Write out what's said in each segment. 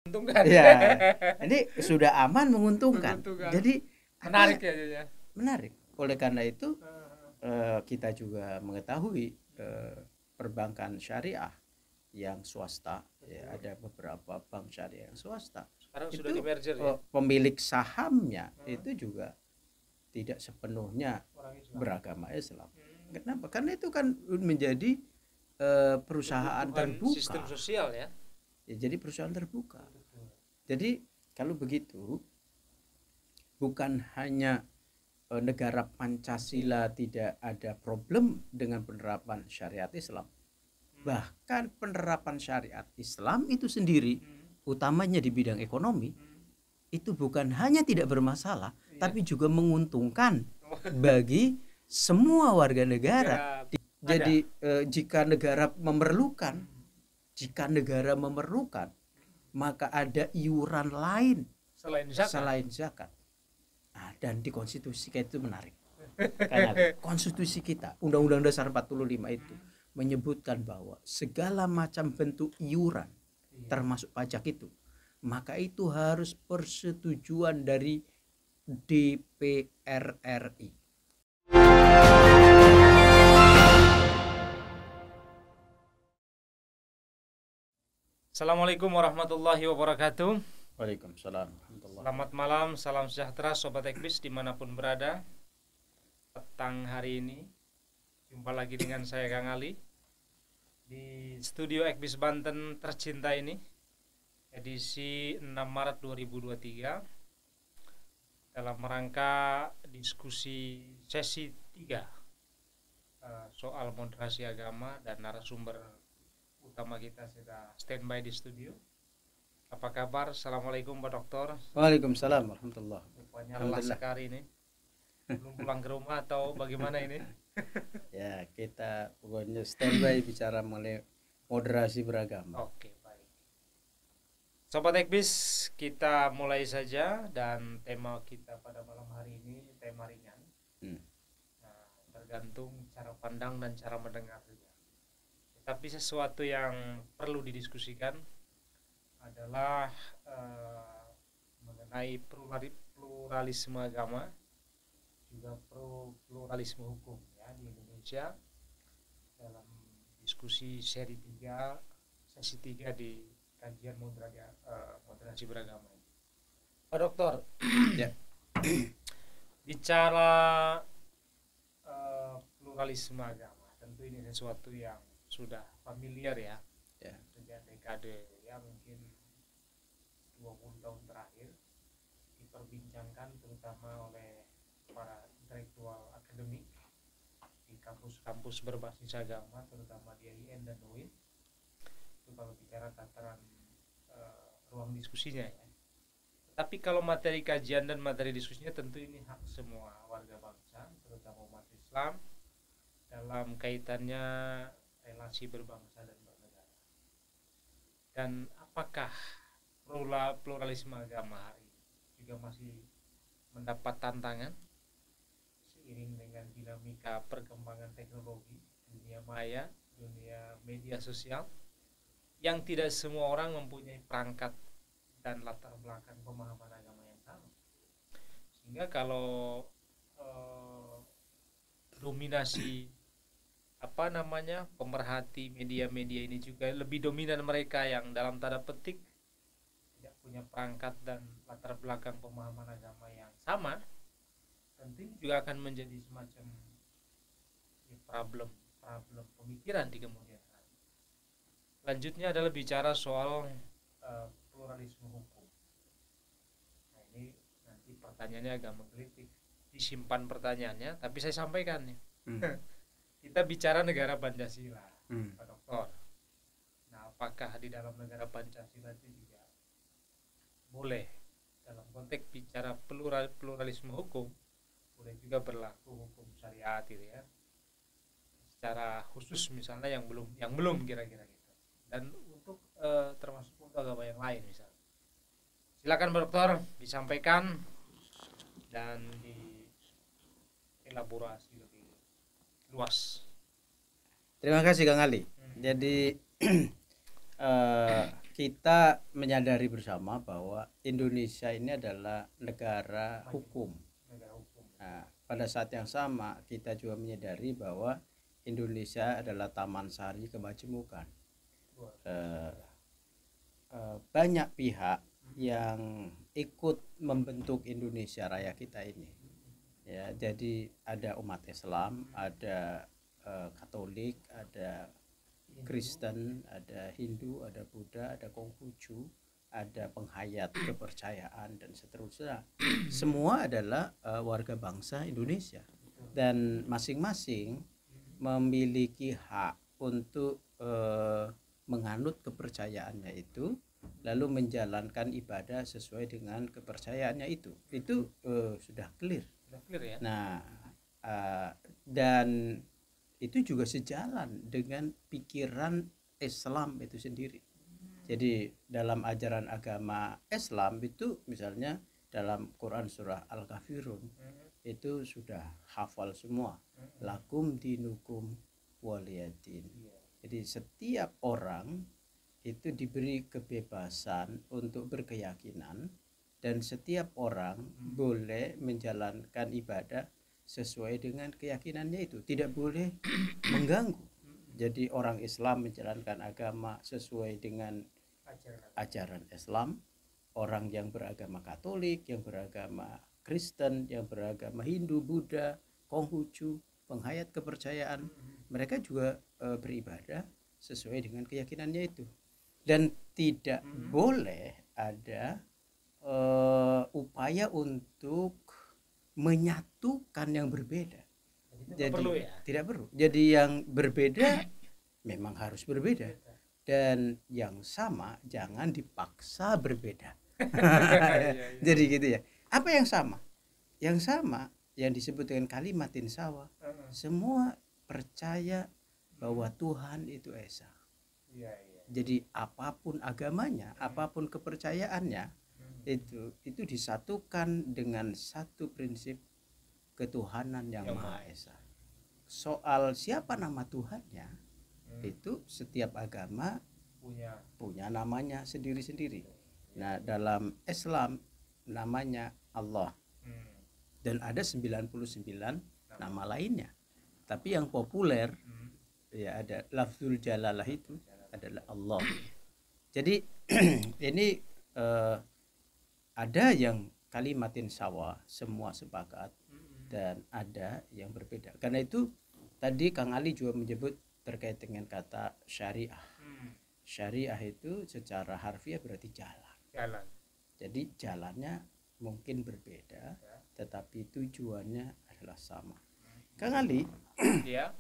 Menguntungkan. Ya, ini sudah aman, menguntungkan. Menguntungkan. Jadi Menarik artinya ya. menarik. Oleh karena itu kita juga mengetahui perbankan syariah yang swasta, ya, ada beberapa bank syariah yang swasta. Sekarang sudah Itu di merger ya. pemilik sahamnya itu juga tidak sepenuhnya Orang Islam. beragama Islam. Kenapa? Karena itu kan menjadi perusahaan Kebutuhan terbuka. sistem sosial ya. Ya, jadi perusahaan terbuka. Jadi kalau begitu, bukan hanya negara Pancasila tidak ada problem dengan penerapan syariat Islam, bahkan penerapan syariat Islam itu sendiri, utamanya di bidang ekonomi, itu bukan hanya tidak bermasalah, tapi juga menguntungkan bagi semua warga negara. Jadi jika negara memerlukan, maka ada iuran lain selain zakat. Nah, dan di konstitusi kita itu menarik. Karena konstitusi kita, Undang-Undang Dasar 45 itu menyebutkan bahwa segala macam bentuk iuran, termasuk pajak itu, maka itu harus persetujuan dari DPR RI. Assalamualaikum warahmatullahi wabarakatuh. Waalaikumsalam. Selamat malam, salam sejahtera Sobat Ekbis dimanapun berada. Petang hari ini jumpa lagi dengan saya Kang Ali di studio Ekbis Banten tercinta ini, edisi 6 Maret 2023, dalam rangka diskusi sesi 3 soal moderasi agama, dan narasumber utama kita sudah standby di studio. Apa kabar? Assalamualaikum Pak Dokter. Waalaikumsalam warahmatullahi wabarakatuh. Rupanya lelah sekali ini. Belum pulang ke rumah atau bagaimana ini? Ya, kita pokoknya standby bicara mengenai moderasi beragama. Oke, baik. Sobat Ekbis, kita mulai saja, dan tema kita pada malam hari ini tema ringan. Nah, tergantung cara pandang dan cara mendengar saja. Tapi sesuatu yang perlu didiskusikan adalah mengenai pluralisme agama, juga pluralisme hukum ya di Indonesia, dalam diskusi sesi 3 di kajian moderasi beragama. Pak Dokter, Ya. bicara pluralisme agama, tentu ini sesuatu yang sudah familiar ya. Sejak dekade ya, mungkin 20 tahun terakhir diperbincangkan terutama oleh para intelektual akademik di kampus-kampus berbasis agama, terutama di IAIN dan UIN. Itu kalau bicara tataran ruang diskusinya ya. Tapi kalau materi kajian dan materi diskusinya, tentu ini hak semua warga bangsa, terutama umat Islam, dalam kaitannya relasi berbangsa dan bernegara. Dan apakah pluralisme agama hari ini juga masih mendapat tantangan seiring dengan dinamika perkembangan teknologi, dunia maya, dunia media sosial, yang tidak semua orang mempunyai perangkat dan latar belakang pemahaman agama yang sama. Sehingga kalau dominasi pemerhati media-media ini juga lebih dominan mereka yang dalam tanda petik tidak punya perangkat dan latar belakang pemahaman agama yang sama, tentu juga akan menjadi semacam problem pemikiran di kemudian hari. Lanjutnya adalah bicara soal pluralisme hukum. Nah, ini nanti pertanyaannya agak menggelitik, disimpan pertanyaannya, tapi saya sampaikan nih. Kita bicara negara Pancasila, Pak Dokter. Nah, apakah di dalam negara Pancasila itu juga boleh dalam konteks bicara pluralisme hukum, boleh juga berlaku hukum syariat gitu ya, secara khusus misalnya yang belum kira-kira gitu, dan untuk termasuk untuk agama yang lain misalnya. Silakan Pak Dokter disampaikan dan dielaborasi lebih luas. Terima kasih Kang Ali. Jadi kita menyadari bersama bahwa Indonesia ini adalah negara hukum. Nah, pada saat yang sama kita juga menyadari bahwa Indonesia adalah taman sari kemajemukan. Banyak pihak yang ikut membentuk Indonesia Raya kita ini. Ya, jadi ada umat Islam, ada Katolik, ada Kristen, ada Hindu, ada Buddha, ada Konghucu, ada penghayat kepercayaan dan seterusnya. Semua adalah warga bangsa Indonesia dan masing-masing memiliki hak untuk menganut kepercayaannya itu, lalu menjalankan ibadah sesuai dengan kepercayaannya itu sudah clear. Ya? Nah, dan itu juga sejalan dengan pikiran Islam itu sendiri. Jadi dalam ajaran agama Islam itu misalnya dalam Quran surah Al-Kafirun itu sudah hafal semua, lakum dinukum waliyadin. Jadi setiap orang itu diberi kebebasan untuk berkeyakinan dan setiap orang boleh menjalankan ibadah sesuai dengan keyakinannya itu, tidak boleh mengganggu. Jadi orang Islam menjalankan agama sesuai dengan ajaran Islam, orang yang beragama Katolik, yang beragama Kristen, yang beragama Hindu, Buddha, Konghucu, penghayat kepercayaan, mereka juga beribadah sesuai dengan keyakinannya itu. Dan tidak boleh ada upaya untuk menyatukan yang berbeda. Jadi tidak perlu. Jadi yang berbeda memang harus berbeda dan yang sama jangan dipaksa berbeda. Jadi gitu ya. Apa yang sama? Yang sama yang disebut dengan kalimatin sawa. Semua percaya bahwa Tuhan itu esa. Jadi apapun agamanya, apapun kepercayaannya, itu disatukan dengan satu prinsip ketuhanan yang Maha Esa. Soal siapa nama Tuhannya, itu setiap agama punya namanya sendiri-sendiri. Nah, dalam Islam namanya Allah. Dan ada 99 nama lainnya. Tapi yang populer ya ada lafzul jalalah itu adalah Allah. Jadi ini ada yang kalimatin sawa, semua sepakat, dan ada yang berbeda. Karena itu tadi Kang Ali juga menyebut terkait dengan kata syariah. Syariah itu secara harfiah berarti jalan. Jadi jalannya mungkin berbeda, tetapi tujuannya adalah sama. Kang Ali, ya,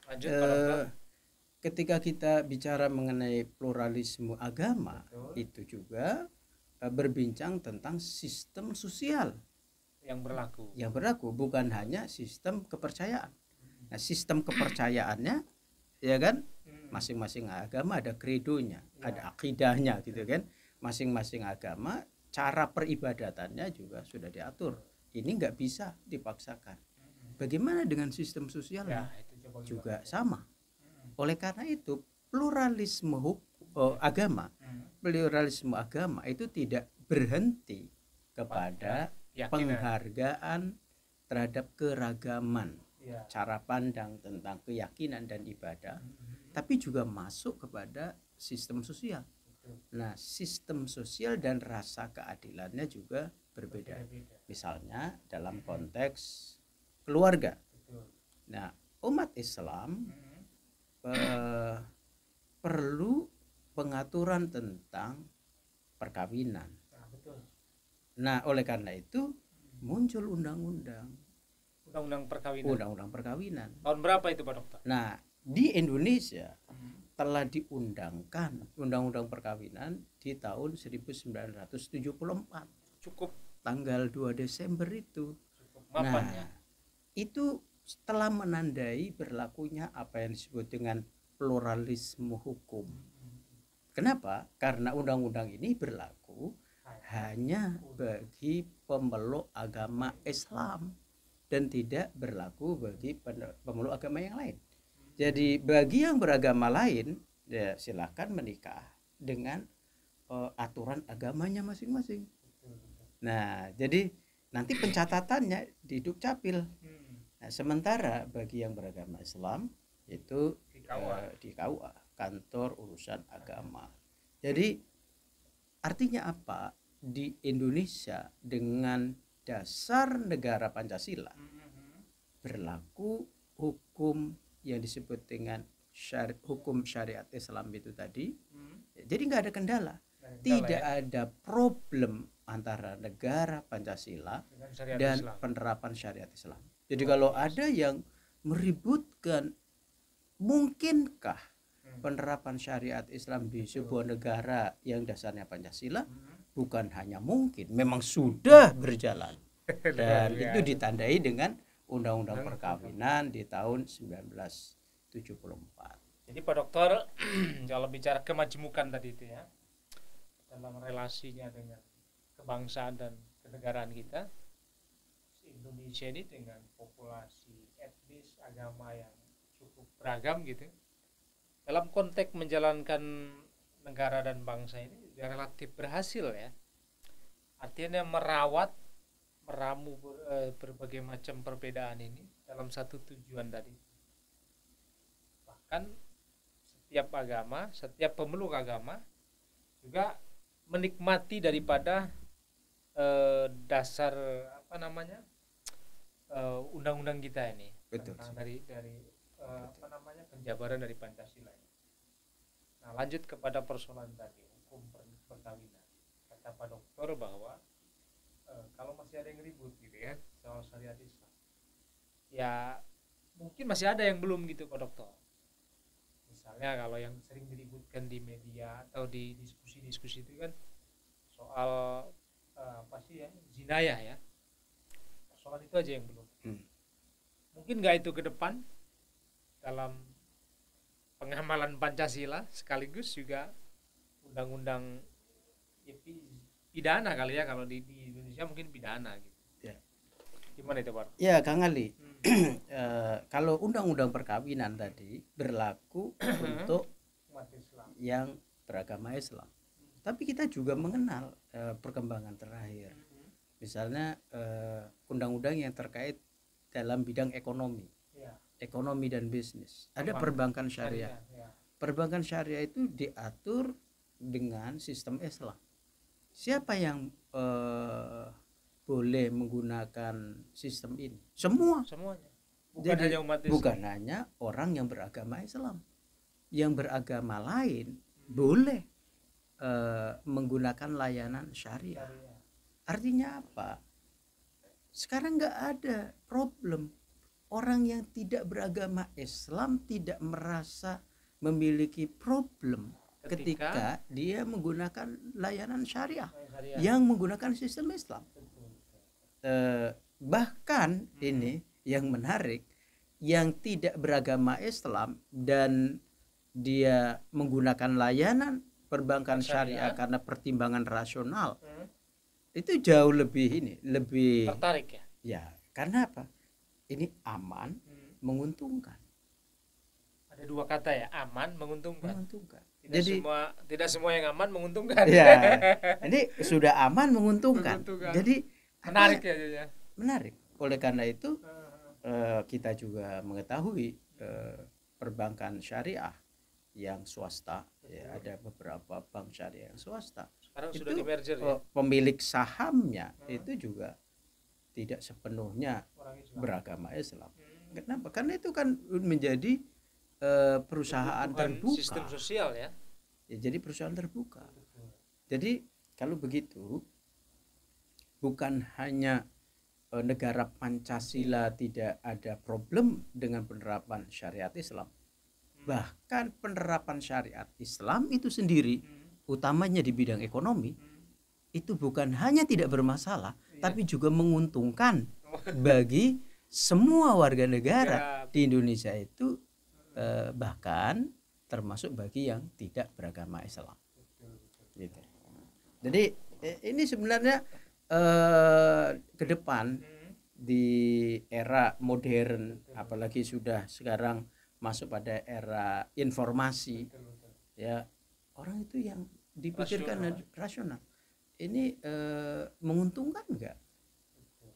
lanjut, ketika kita bicara mengenai pluralisme agama, itu juga berbincang tentang sistem sosial yang berlaku, bukan hanya sistem kepercayaan. Nah, sistem kepercayaannya ya kan, masing-masing agama ada kredonya, ada akidahnya gitu kan. Masing-masing agama cara peribadatannya juga sudah diatur. Ini nggak bisa dipaksakan. Bagaimana dengan sistem sosialnya? Juga sama. Oleh karena itu pluralisme agama itu tidak berhenti kepada penghargaan terhadap keragaman cara pandang tentang keyakinan dan ibadah, tapi juga masuk kepada sistem sosial. Nah, sistem sosial dan rasa keadilannya juga berbeda. Misalnya dalam konteks keluarga. Nah, umat Islam perlu pengaturan tentang perkawinan. Nah, oleh karena itu muncul undang-undang perkawinan. Tahun berapa itu, Pak Dokter? Nah, di Indonesia telah diundangkan undang-undang perkawinan di tahun 1974. Cukup tanggal 2 Desember itu. Nah, itu telah menandai berlakunya apa yang disebut dengan pluralisme hukum. Kenapa? Karena undang-undang ini berlaku hanya bagi pemeluk agama Islam dan tidak berlaku bagi pemeluk agama yang lain. Jadi bagi yang beragama lain ya silakan menikah dengan aturan agamanya masing-masing. Nah, jadi nanti pencatatannya di Dukcapil. Nah, sementara bagi yang beragama Islam itu di KUA, Kantor Urusan Agama. Jadi artinya apa? Di Indonesia dengan dasar negara Pancasila berlaku hukum yang disebut dengan hukum syariat Islam itu tadi. Jadi nggak ada kendala, tidak ada problem antara negara Pancasila dan Islam. Penerapan syariat Islam. Jadi kalau ada yang meributkan mungkinkah penerapan syariat Islam di sebuah negara yang dasarnya Pancasila, bukan hanya mungkin, memang sudah berjalan. Dan itu ditandai dengan Undang-Undang Perkawinan di tahun 1974. Jadi Pak Dokter, kalau bicara kemajemukan tadi itu ya, dalam relasinya dengan kebangsaan dan kenegaraan kita, Indonesia ini dengan populasi etnis agama yang cukup beragam gitu, dalam konteks menjalankan negara dan bangsa ini relatif berhasil ya. Artinya meramu berbagai macam perbedaan ini dalam satu tujuan tadi. Bahkan setiap agama, setiap pemeluk agama juga menikmati daripada dasar undang-undang kita ini. Betul. Dari penjabaran dari Pancasila ini. Nah, lanjut kepada persoalan tadi, hukum perkawinan. Kata Pak Dokter bahwa kalau masih ada yang ribut gitu ya soal syariat Islam, ya mungkin masih ada yang belum gitu Pak Dokter. Misalnya kalau yang sering diributkan di media atau di diskusi-diskusi itu kan soal jinayah ya. Soal itu aja yang belum. Mungkin nggak itu ke depan dalam pengamalan Pancasila sekaligus juga undang-undang pidana kali ya, kalau di Indonesia mungkin pidana gitu. Ya. Gimana itu Pak? Ya Kang Ali, kalau undang-undang perkawinan tadi berlaku untuk umat Islam yang beragama Islam, tapi kita juga mengenal perkembangan terakhir. Misalnya undang-undang yang terkait dalam bidang ekonomi, ekonomi dan bisnis, ada perbankan syariah. Perbankan syariah itu diatur dengan sistem Islam. Siapa yang boleh menggunakan sistem ini? Semuanya. Bukan Jadi, hanya umat Islam. Bukan hanya orang yang beragama Islam. Yang beragama lain boleh menggunakan layanan syariah. Artinya apa? Sekarang nggak ada problem. Orang yang tidak beragama Islam tidak merasa memiliki problem ketika dia menggunakan layanan syariah yang menggunakan sistem Islam. Bahkan ini yang menarik, yang tidak beragama Islam dan dia menggunakan layanan perbankan syariah karena pertimbangan rasional, itu jauh lebih tertarik ya. Ya, karena apa? Ini aman, menguntungkan. Ada dua kata ya, aman, menguntungkan. Tidak semua yang aman menguntungkan. Ya, ini sudah aman, menguntungkan. Jadi menarik ya. Menarik. Oleh karena itu kita juga mengetahui perbankan syariah yang swasta, ya, ada beberapa bank syariah yang swasta. Sekarang itu sudah di merger ya? Pemilik sahamnya itu juga tidak sepenuhnya beragama Islam. Kenapa? Karena itu kan menjadi perusahaan terbuka. Sistem sosial ya. Jadi perusahaan terbuka. Jadi kalau begitu, bukan hanya negara Pancasila tidak ada problem dengan penerapan syariat Islam. Bahkan penerapan syariat Islam itu sendiri, utamanya di bidang ekonomi, itu bukan hanya tidak bermasalah, tapi juga menguntungkan bagi semua warga negara di Indonesia itu, bahkan termasuk bagi yang tidak beragama Islam. Gitu. Jadi ini sebenarnya ke depan di era modern, apalagi sudah sekarang masuk pada era informasi, ya orang itu yang dipikirkan rasional. Ini menguntungkan enggak?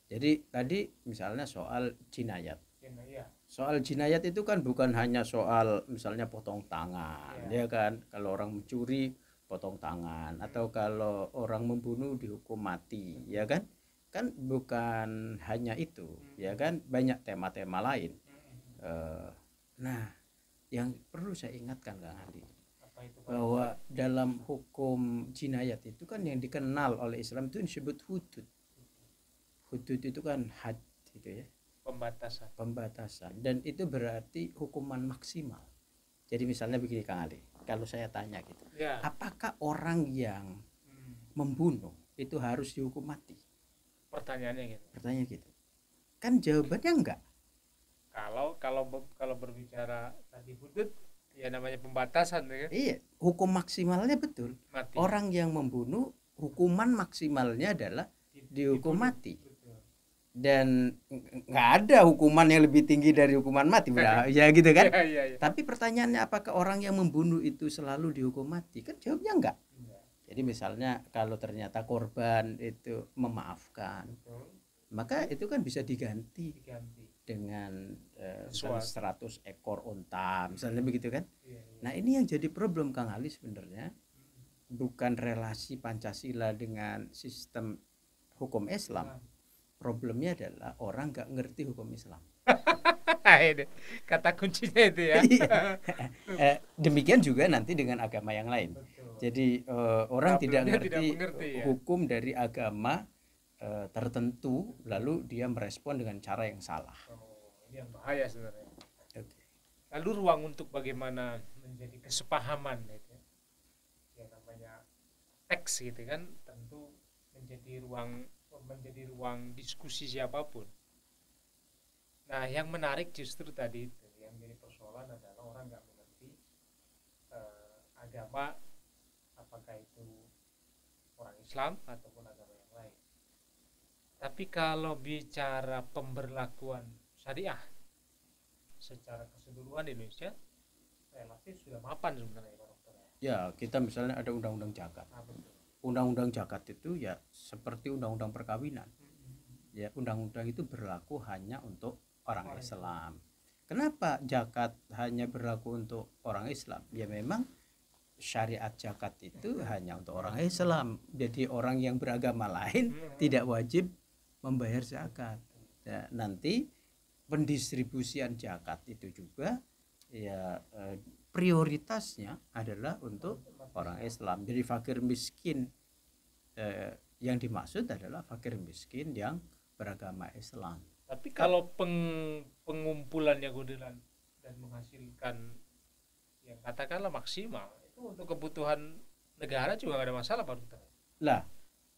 Jadi tadi misalnya soal jinayat. Soal jinayat itu kan bukan hanya soal misalnya potong tangan, ya kan? Kalau orang mencuri potong tangan, atau kalau orang membunuh dihukum mati, ya kan? Kan bukan hanya itu, ya kan? Banyak tema-tema lain. Nah, yang perlu saya ingatkan Kang Ali, bahwa dalam hukum jinayat itu kan yang dikenal oleh Islam itu disebut hudud. Hudud itu kan had gitu ya, pembatasan, dan itu berarti hukuman maksimal. Jadi misalnya begini Kang Ali, kalau saya tanya gitu, apakah orang yang membunuh itu harus dihukum mati? Pertanyaannya gitu. Kan jawabannya enggak. Kalau berbicara tadi hudud, ya namanya pembatasan, ya kan? Iya, hukum maksimalnya betul. Mati. Orang yang membunuh hukuman maksimalnya adalah dihukum mati. Dan nggak ada hukuman yang lebih tinggi dari hukuman mati, ya gitu kan? Ya. Tapi pertanyaannya, apakah orang yang membunuh itu selalu dihukum mati? Kan jawabnya enggak. Jadi misalnya kalau ternyata korban itu memaafkan, maka itu kan bisa diganti dengan 100 ekor unta, misalnya begitu kan? Nah ini yang jadi problem Kang Ali sebenarnya, bukan relasi Pancasila dengan sistem hukum Islam. Problemnya adalah orang nggak ngerti hukum Islam. Kata kuncinya itu ya. Demikian juga nanti dengan agama yang lain. Jadi orang tidak mengerti hukum dari agama tertentu, lalu dia merespon dengan cara yang salah. Ini yang bahaya sebenarnya. Lalu ruang untuk bagaimana menjadi kesepahaman gitu ya. Yang namanya teks gitu kan, tentu menjadi ruang diskusi siapapun. Nah, yang menarik justru tadi itu, yang jadi persoalan adalah orang nggak mengerti agama, apakah itu orang Islam ataupun agama yang lain. Tapi kalau bicara pemberlakuan syariah secara keseluruhan di Indonesia, relatif sudah mapan sebenarnya Pak Dokter. Ya, kita misalnya ada undang-undang zakat. Undang-undang zakat itu ya seperti undang-undang perkawinan. Ya, undang-undang itu berlaku hanya untuk orang Islam. Kenapa zakat hanya berlaku untuk orang Islam? Ya memang syariat zakat itu hanya untuk orang Islam. Jadi orang yang beragama lain tidak wajib membayar zakat. Ya, nanti pendistribusian zakat itu juga ya prioritasnya adalah untuk orang Islam. Jadi fakir miskin yang dimaksud adalah fakir miskin yang beragama Islam. Tapi kalau pengumpulan yang kemudian dan menghasilkan yang katakanlah maksimal itu untuk kebutuhan negara juga nggak ada masalah Pak Dokter. Lah,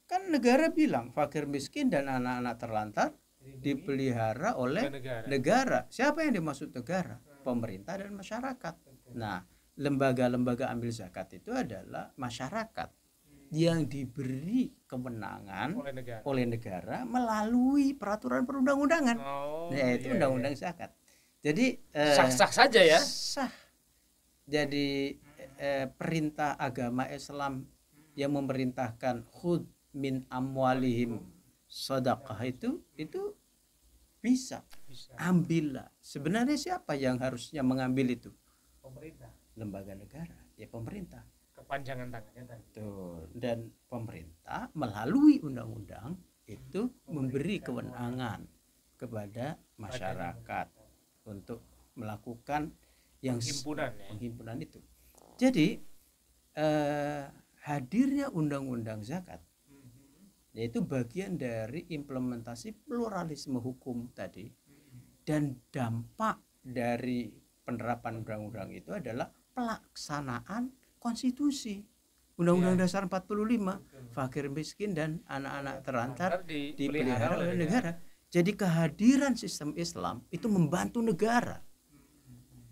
kan negara bilang fakir miskin dan anak-anak terlantar dipelihara oleh negara. Siapa yang dimaksud negara? Pemerintah dan masyarakat. Nah, lembaga-lembaga ambil zakat itu adalah masyarakat yang diberi kewenangan oleh negara melalui peraturan perundang-undangan, yaitu undang-undang zakat. Jadi sah-sah saja ya. Sah. Jadi perintah agama Islam yang memerintahkan khud min amwalihim sedekah itu bisa. Ambillah. Sebenarnya siapa yang harusnya mengambil itu? Pemerintah. Lembaga negara, ya pemerintah. Kepanjangan tangannya tadi. Betul. Dan pemerintah melalui undang-undang itu memberi kewenangan kepada masyarakat untuk melakukan yang penghimpunan itu. Jadi hadirnya undang-undang zakat yaitu bagian dari implementasi pluralisme hukum tadi, dan dampak dari penerapan undang-undang itu adalah pelaksanaan konstitusi Undang-Undang Dasar 45. Fakir miskin dan anak-anak terlantar dipelihara oleh negara. Jadi kehadiran sistem Islam itu membantu negara,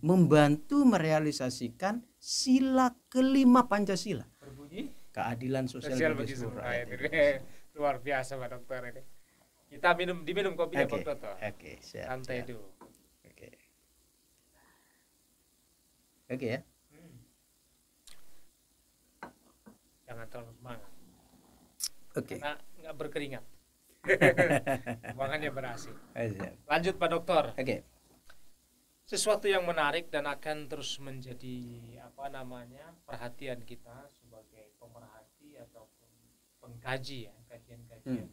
membantu merealisasikan sila kelima Pancasila, keadilan sosial bagi seluruh rakyat. Luar biasa Pak Dokter ini. Kita diminum kopinya Pak Dokter. Santai dulu. Oke ya. jangan terlalu semangat. Oke. Karena nggak berkeringat. Keuangannya berhasil. Siap. Lanjut Pak Dokter. Oke. Sesuatu yang menarik dan akan terus menjadi perhatian kita sebagai pemerhati ataupun pengkaji ya, kajian-kajian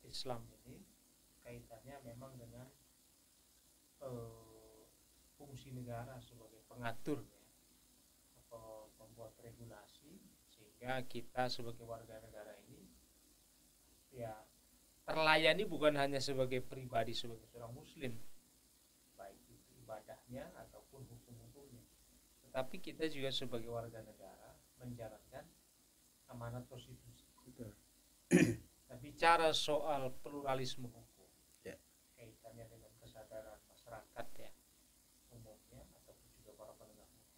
Islam ini kaitannya memang dengan fungsi negara sebagai pengatur ya, atau membuat regulasi sehingga kita sebagai warga negara ini ya terlayani bukan hanya sebagai pribadi, sebagai seorang muslim, baik itu ibadahnya ataupun hukum-hukumnya, tetapi kita juga sebagai warga negara menjalankan amanat konstitusi. Nah, bicara soal pluralisme hukum kaitannya dengan kesadaran masyarakat ya umumnya ataupun juga para penegak hukum,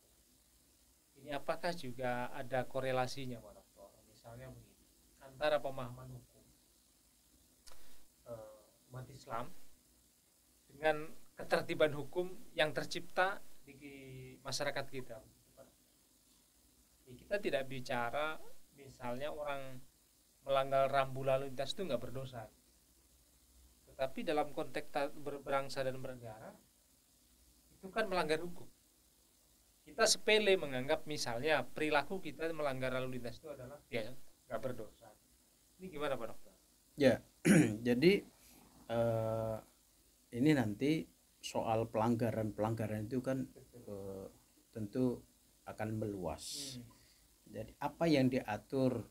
ini apakah juga ada korelasinya Pak Dokter? Misalnya begini, antara pemahaman hukum umat Islam dengan ketertiban hukum yang tercipta di masyarakat kita. Kita tidak bicara misalnya orang melanggar rambu lalu lintas itu nggak berdosa, tetapi dalam konteks berbangsa dan bernegara itu kan melanggar hukum. Kita sepele menganggap misalnya perilaku kita melanggar lalu lintas itu adalah ya nggak berdosa. Ini gimana Pak Dokter? Ya, jadi ini nanti soal pelanggaran itu kan tentu akan meluas. Jadi apa yang diatur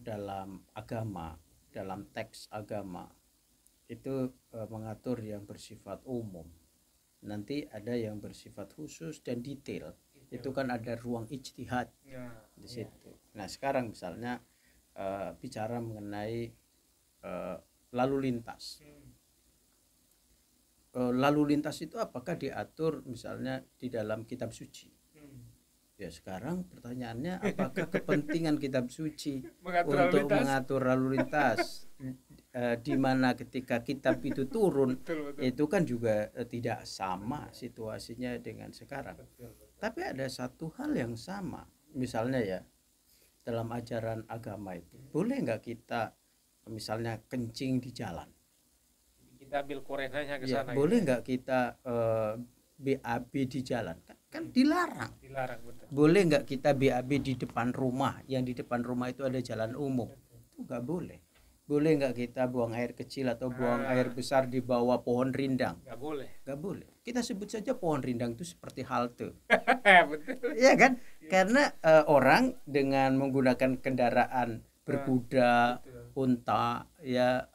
dalam agama, dalam teks agama itu mengatur yang bersifat umum. Nanti ada yang bersifat khusus dan detail. Itu kan ada ruang ijtihad di situ. Nah, sekarang misalnya bicara mengenai lalu lintas. Lalu lintas itu apakah diatur misalnya di dalam kitab suci? Ya, sekarang pertanyaannya apakah kepentingan kitab suci untuk mengatur lalu lintas di mana ketika kitab itu turun itu kan juga tidak sama situasinya dengan sekarang. Tapi ada satu hal yang sama, misalnya ya dalam ajaran agama itu boleh nggak kita misalnya kencing di jalan? Kita ambil korenanya ke sana. Boleh nggak kita BAB di jalan? Kan dilarang. Betul. Boleh nggak kita BAB di depan rumah, yang di depan rumah itu ada jalan umum? Itu nggak boleh. Boleh nggak kita buang air kecil atau buang air besar di bawah pohon rindang? Nggak boleh. Kita sebut saja pohon rindang itu seperti halte. Betul. Iya kan? Karena orang dengan menggunakan kendaraan berkuda, unta, ya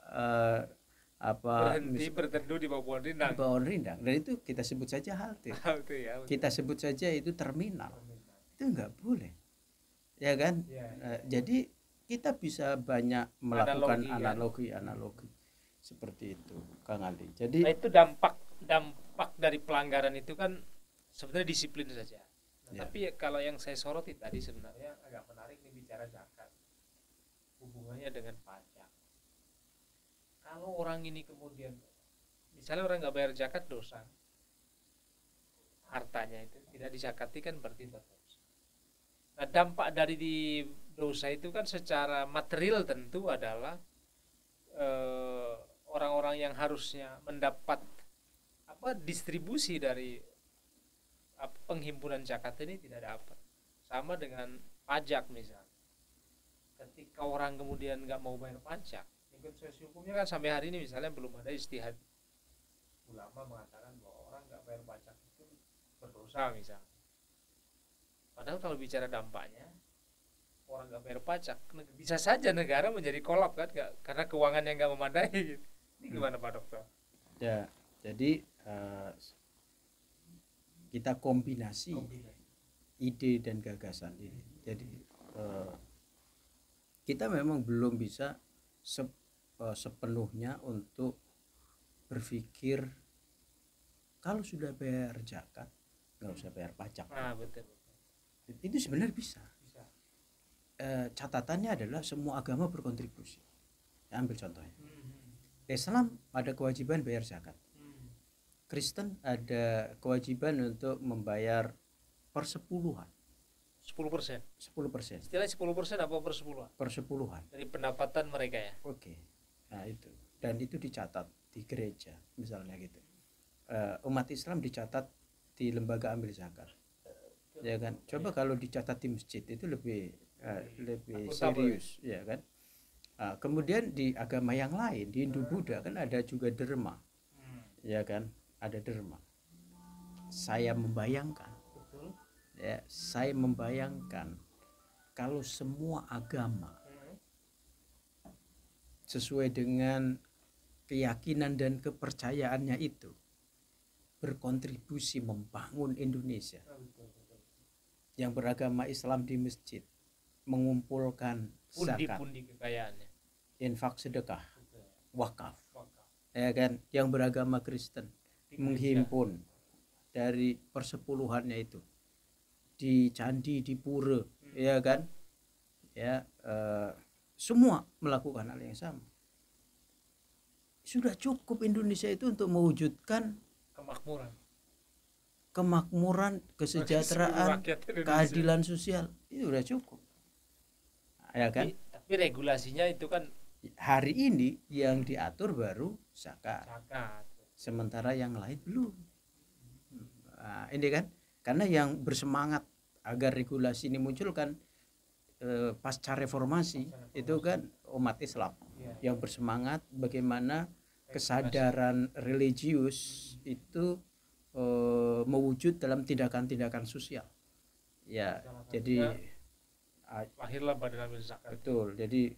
berteduh di bawah pohon rindang. Dan itu kita sebut saja halte. Ya, kita sebut saja itu terminal. Itu nggak boleh, ya kan? Jadi kita bisa banyak melakukan analogi seperti itu, Kang Ali. Jadi itu dampak dari pelanggaran itu kan sebenarnya disiplin saja. Tapi kalau yang saya soroti tadi sebenarnya agak menarik nih, bicara zakat, hubungannya dengan pajak. Kalau orang ini kemudian misalnya orang nggak bayar zakat, dosa, hartanya itu tidak dizakati kan berarti dosa. Nah, dampak dari dosa itu kan secara material tentu adalah orang-orang yang harusnya mendapat distribusi dari penghimpunan zakat ini tidak dapat. Sama dengan pajak misalnya, ketika orang kemudian nggak mau bayar pajak, konsekuensi hukumnya kan sampai hari ini misalnya belum ada ijtihad ulama mengatakan bahwa orang nggak bayar pajak itu berdosa misalnya. Padahal kalau bicara dampaknya, orang nggak bayar pajak bisa saja negara menjadi kolap kan, karena keuangannya nggak memadai gitu. Ini gimana Pak Dokter? Ya, jadi kita kombinasi ide dan gagasan ini. Jadi kita memang belum bisa sepenuhnya untuk berpikir kalau sudah bayar zakat nggak usah bayar pajak. Betul. Itu sebenarnya bisa. Catatannya adalah semua agama berkontribusi. Ya, ambil contohnya. Islam ada kewajiban bayar zakat. Kristen ada kewajiban untuk membayar persepuluhan. 10%. 10%. Istilahnya 10% apa persepuluhan? Persepuluhan. Dari pendapatan mereka ya. Oke. Nah itu. Dan itu dicatat di gereja misalnya gitu. Umat Islam dicatat di lembaga ambil zakat. Ya kan. Coba kalau dicatat di masjid itu lebih serius, ya kan. Kemudian di agama yang lain, di Hindu Buddha kan ada juga derma. Ya kan, ada derma. Saya membayangkan, ya, saya membayangkan kalau semua agama sesuai dengan keyakinan dan kepercayaannya itu berkontribusi membangun Indonesia. Yang beragama Islam di masjid mengumpulkan zakat, pundi kekayaannya, infak, sedekah, wakaf, ya kan. Yang beragama Kristen menghimpun dari persepuluhannya itu di candi, di pura, ya kan, ya, semua melakukan hal yang sama. Sudah cukup Indonesia itu untuk mewujudkan kemakmuran, kesejahteraan, keadilan sosial. Itu sudah cukup, ya kan. Tapi regulasinya itu kan hari ini yang diatur baru zakat. Sementara yang lain belum. Nah, ini kan karena yang bersemangat agar regulasi ini muncul kan pasca reformasi itu kan umat Islam yang bersemangat bagaimana kesadaran religius itu mewujud dalam tindakan-tindakan sosial. Ya, jadi lahirlah Badan Amil Zakat. Betul. Jadi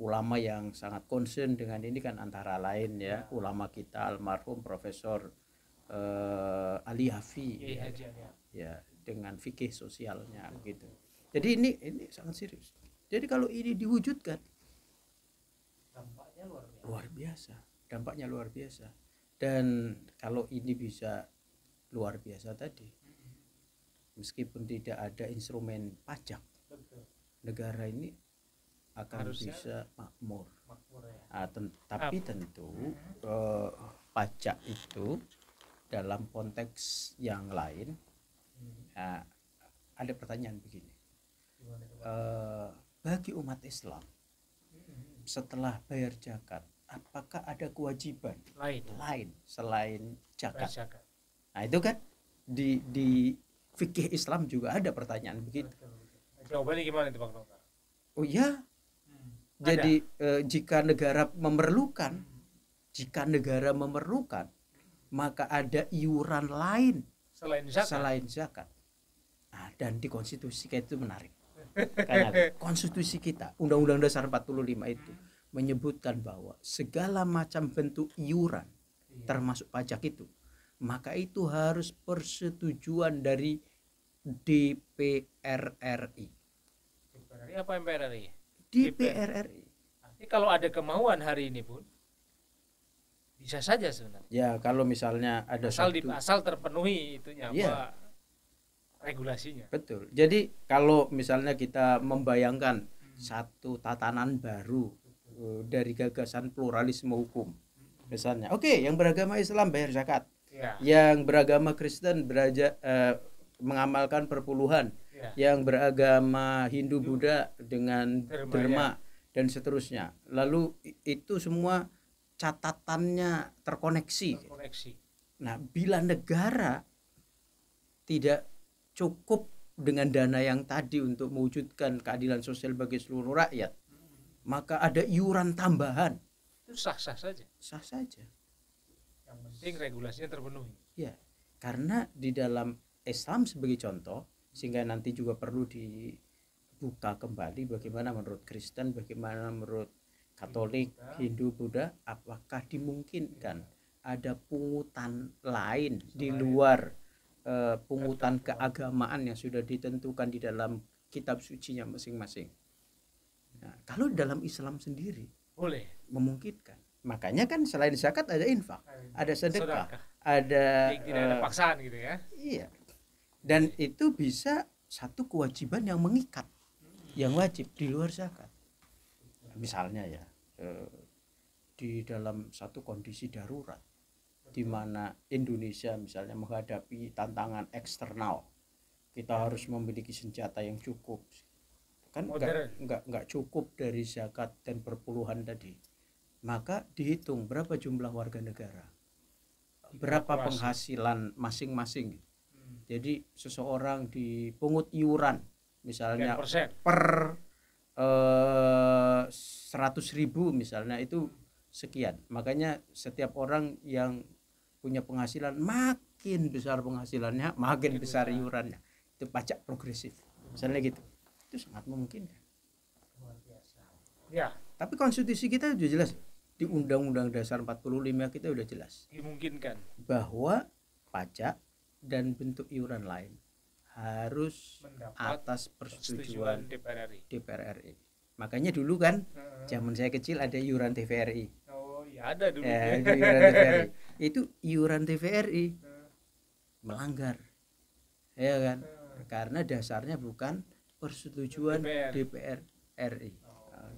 ulama yang sangat concern dengan ini kan antara lain ya, ulama kita almarhum Profesor Ali Hafi, ya, dengan fikih sosialnya gitu. Jadi ini sangat serius. Jadi kalau ini diwujudkan, dampaknya luar biasa. Dampaknya luar biasa. Dan kalau ini bisa luar biasa tadi, meskipun tidak ada instrumen pajak, negara ini akan harusnya bisa makmur ya. Tapi tentu pajak itu dalam konteks yang lain, ada pertanyaan begini, bagi umat Islam setelah bayar zakat apakah ada kewajiban lain selain zakat? Nah itu kan di fikih Islam juga ada pertanyaan begitu. Jawabannya gimana itu Bang Nongka? Oh ya, jadi jika negara memerlukan, maka ada iuran lain selain zakat. Nah, dan di konstitusi kita itu menarik. Karena konstitusi kita, Undang-Undang Dasar 45 itu menyebutkan bahwa segala macam bentuk iuran termasuk pajak itu, maka itu harus persetujuan dari DPR RI. Apa MPR RI? DPR RI. Nanti kalau ada kemauan hari ini pun bisa saja sebenarnya. Ya kalau misalnya ada asal terpenuhi itunya apa regulasinya. Betul. Jadi kalau misalnya kita membayangkan satu tatanan baru dari gagasan pluralisme hukum, misalnya, yang beragama Islam bayar zakat, yang beragama Kristen mengamalkan perpuluhan, yang beragama Hindu Buddha dengan derma dan seterusnya. Lalu itu semua catatannya terkoneksi. Nah, bila negara tidak cukup dengan dana yang tadi untuk mewujudkan keadilan sosial bagi seluruh rakyat, maka ada iuran tambahan. Itu sah-sah saja. Sah saja. Yang penting regulasinya terpenuhi. Ya, karena di dalam Islam sebagai contoh, sehingga nanti juga perlu dibuka kembali bagaimana menurut Kristen, bagaimana menurut Katolik, Hindu, Buddha, apakah dimungkinkan ada pungutan lain di luar pungutan keagamaan yang sudah ditentukan di dalam kitab sucinya masing-masing. Nah, kalau dalam Islam sendiri boleh memungkinkan. Makanya kan selain zakat ada infak, ada sedekah, ada tidak ada paksaan gitu ya. Iya. Dan itu bisa satu kewajiban yang mengikat, yang wajib di luar zakat. Misalnya ya, di dalam satu kondisi darurat di mana Indonesia misalnya menghadapi tantangan eksternal kita harus memiliki senjata yang cukup. Kan Modern. nggak cukup dari zakat dan perpuluhan tadi. Maka dihitung berapa jumlah warga negara, berapa penghasilan masing-masing. Jadi seseorang dipungut iuran misalnya 3%. per 100.000 misalnya, itu sekian. Makanya setiap orang yang punya penghasilan, makin besar penghasilannya makin besar iurannya. Itu pajak progresif misalnya gitu. Itu sangat memungkinkan. Luar biasa. Ya, Tapi konstitusi kita sudah jelas, di Undang-Undang Dasar 45 kita sudah jelas dimungkinkan bahwa pajak dan bentuk iuran lain harus mendapat atas persetujuan DPR RI. Makanya dulu kan zaman saya kecil ada iuran TVRI. Oh ya, ada dulu. Itu iuran TVRI. Itu iuran TVRI melanggar, ya kan? Karena dasarnya bukan persetujuan DPR RI.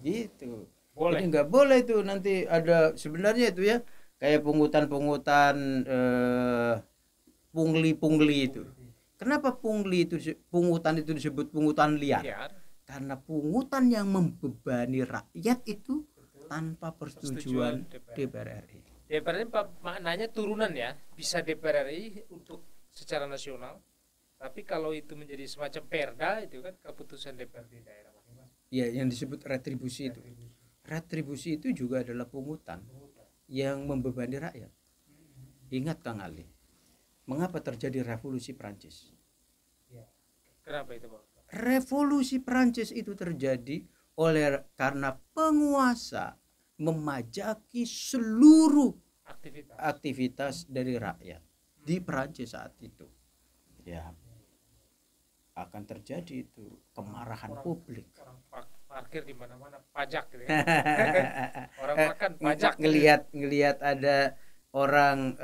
Gitu. Boleh. Jadi nggak boleh itu, nanti ada sebenarnya itu ya kayak pungutan pungli itu. Kenapa pungutan itu disebut pungutan liar? Karena pungutan yang membebani rakyat itu tanpa persetujuan DPR RI. DPR RI maknanya turunan ya, bisa DPR RI untuk secara nasional. Tapi kalau itu menjadi semacam perda, itu kan keputusan DPRD daerah masing-masing. Ya, yang disebut retribusi itu. Retribusi itu juga adalah pungutan yang membebani rakyat. Ingat Kang Ali, mengapa terjadi revolusi Prancis? Ya. Kenapa itu, Pak? Revolusi Prancis itu terjadi karena penguasa memajaki seluruh aktivitas dari rakyat di Prancis saat itu. Ya, akan terjadi itu kemarahan publik. Orang parkir di mana-mana pajak gitu ya. Orang makan pajak. Ngelihat ada orang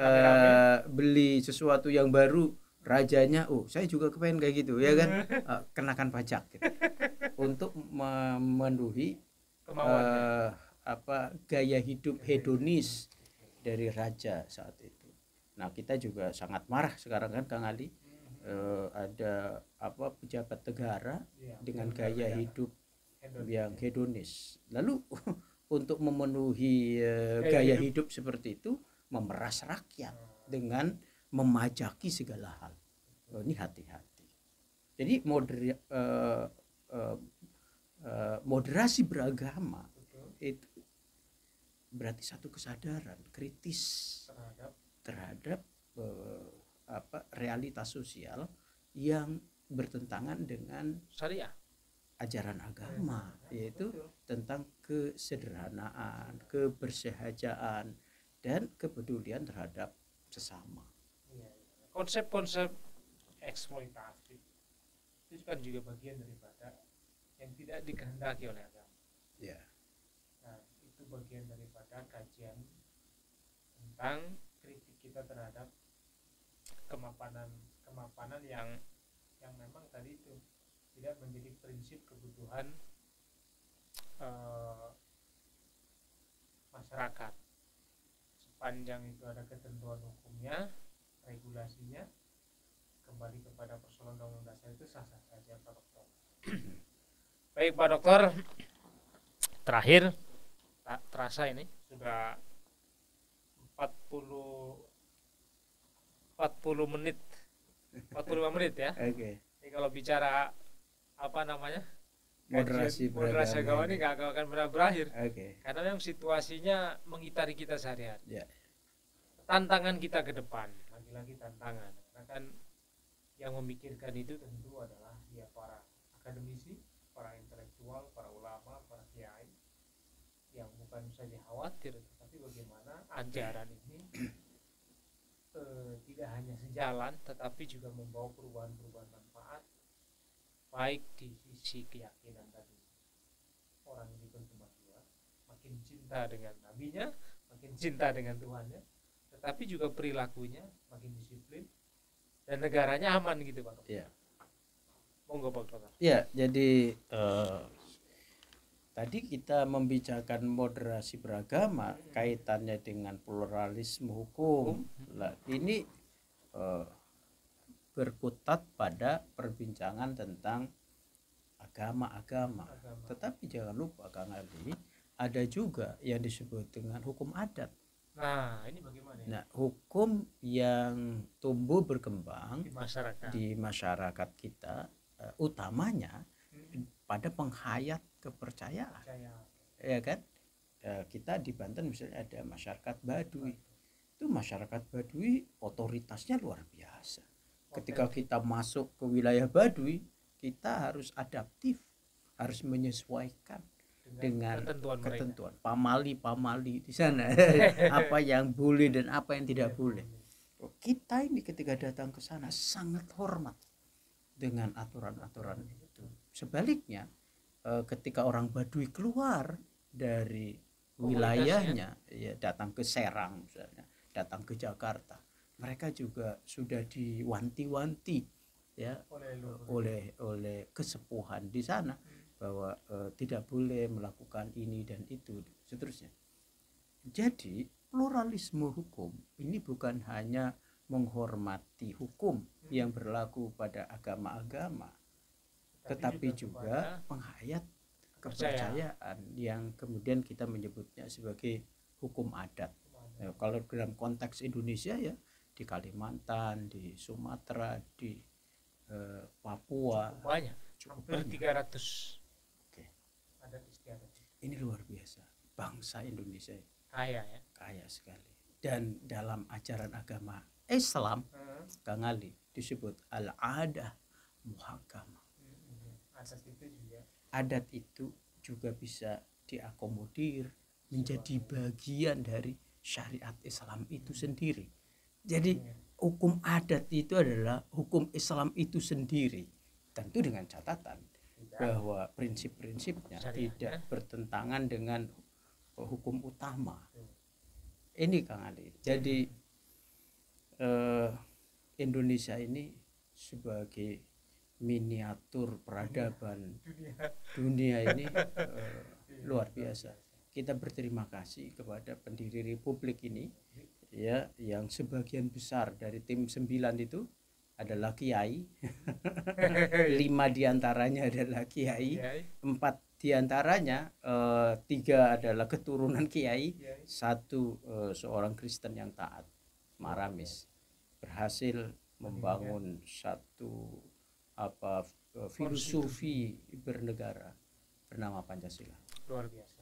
beli sesuatu yang baru, rajanya, oh saya juga kepengen kayak gitu ya kan, kenakan pajak gitu. Untuk memenuhi gaya hidup hedonis dari raja saat itu. Nah, kita juga sangat marah sekarang kan Kang Ali, ada pejabat negara dengan gaya hidup yang hedonis. Lalu untuk memenuhi gaya hidup seperti itu, memeras rakyat dengan memajaki segala hal. Ini hati-hati. Jadi moderasi beragama itu berarti satu kesadaran kritis terhadap realitas sosial yang bertentangan dengan syariah, ajaran agama, yaitu tentang kesederhanaan, kebersahajaan, dan kepedulian terhadap sesama. Konsep-konsep eksploitatif itu kan juga bagian daripada yang tidak dikehendaki oleh agama. Ya. Nah, itu bagian daripada kajian tentang kritik kita terhadap kemapanan yang memang tadi itu tidak menjadi prinsip kebutuhan masyarakat. Sepanjang itu ada ketentuan hukumnya, regulasinya, kembali kepada persoalan undang-undang dasar, itu sah-sah saja Pak Dokter. Baik Pak Dokter, terakhir tak terasa ini sudah 45 menit ya. Oke. Ini kalau bicara moderasi agama ini gak akan pernah berakhir. Karena memang situasinya mengitari kita sehari-hari. Ya. Tantangan kita ke depan, lagi-lagi tantangan. Karena kan yang memikirkan itu tentu adalah ya para akademisi, para intelektual, para ulama, para kiai, yang bukan saja khawatir, tapi bagaimana ajaran ini tidak hanya sejalan, tetapi juga membawa perubahan-perubahan manfaat, baik di sisi keyakinan tadi, orang ini berkembang jiwa, makin cinta dengan nabinya, makin cinta dengan Tuhannya, tetapi juga perilakunya makin disiplin dan negaranya aman gitu Pak. Iya. Monggo Pak Dokter. Iya, jadi tadi kita membicarakan moderasi beragama kaitannya dengan pluralisme hukum. Lah, ini berkutat pada perbincangan tentang agama. Tetapi jangan lupa Kang Ali, ada juga yang disebut dengan hukum adat. Nah, ini bagaimana? Nah, hukum yang tumbuh berkembang di masyarakat kita, utamanya pada penghayat kepercayaan. Ya kan? Kita di Banten misalnya ada masyarakat Baduy. Itu masyarakat Baduy otoritasnya luar biasa. Ketika kita masuk ke wilayah Baduy, kita harus adaptif, harus menyesuaikan dengan ketentuan pamali di sana. Apa yang boleh dan apa yang tidak boleh. Kita ini ketika datang ke sana sangat hormat dengan aturan-aturan itu. Sebaliknya, ketika orang Baduy keluar dari wilayahnya, ya datang ke Serang misalnya, datang ke Jakarta, mereka juga sudah diwanti-wanti ya oleh kesepuhan di sana bahwa tidak boleh melakukan ini dan itu seterusnya. Jadi pluralisme hukum ini bukan hanya menghormati hukum yang berlaku pada agama-agama, tetapi juga penghayat kepercayaan yang kemudian kita menyebutnya sebagai hukum adat. Ya, kalau dalam konteks Indonesia ya di Kalimantan, di Sumatera, di Papua cukup banyak. 300 adat istiadat. Ini luar biasa. Bangsa Indonesia kaya ya, kaya sekali. Dan dalam ajaran agama Islam, Kang Ali, disebut al-adah muhakamah. Adat itu juga bisa diakomodir menjadi bagian dari syariat Islam itu sendiri. Jadi hukum adat itu adalah hukum Islam itu sendiri, tentu dengan catatan bahwa prinsip-prinsipnya tidak bertentangan dengan hukum utama. Ini Kang Ali. Jadi Indonesia ini sebagai miniatur peradaban dunia ini luar biasa. Kita berterima kasih kepada pendiri republik ini ya, yang sebagian besar dari tim 9 itu adalah kiai. 5 diantaranya adalah kiai, 4 diantaranya 3 adalah keturunan kiai, 1 seorang Kristen yang taat, maramis, berhasil membangun satu filosofi bernegara bernama Pancasila. Luar biasa.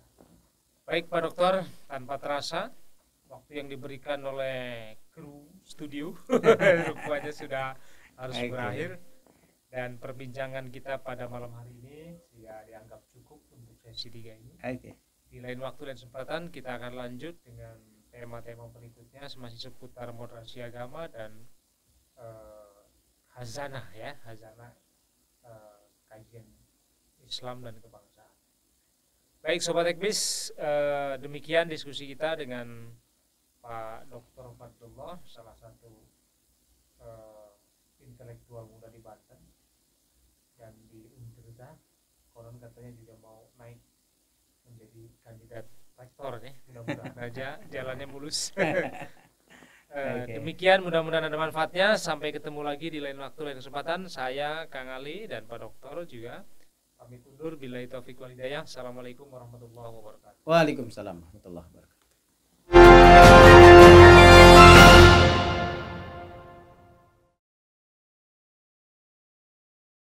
Baik Pak Dokter, tanpa terasa waktu yang diberikan oleh kru studio rupanya sudah harus berakhir, dan perbincangan kita pada malam hari ini sudah dianggap cukup untuk sesi 3 ini. Di lain waktu dan kesempatan kita akan lanjut dengan tema-tema berikutnya masih seputar moderasi agama dan hazanah kajian Islam dan kebangsaan. Baik Sobat Ekbis, demikian diskusi kita dengan Pak Dr. Fadlullah, salah satu intelektual muda di Banten dan di Untirta, konon katanya juga mau naik menjadi kandidat rektor ya, mudah-mudahan aja jalannya mulus. Demikian, mudah-mudahan ada manfaatnya. Sampai ketemu lagi di lain waktu lain kesempatan. Saya Kang Ali dan Pak Dokter juga pamit undur. Billahi taufiq wal hidayah. Assalamualaikum warahmatullahi wabarakatuh. Waalaikumsalam warahmatullahi wabarakatuh.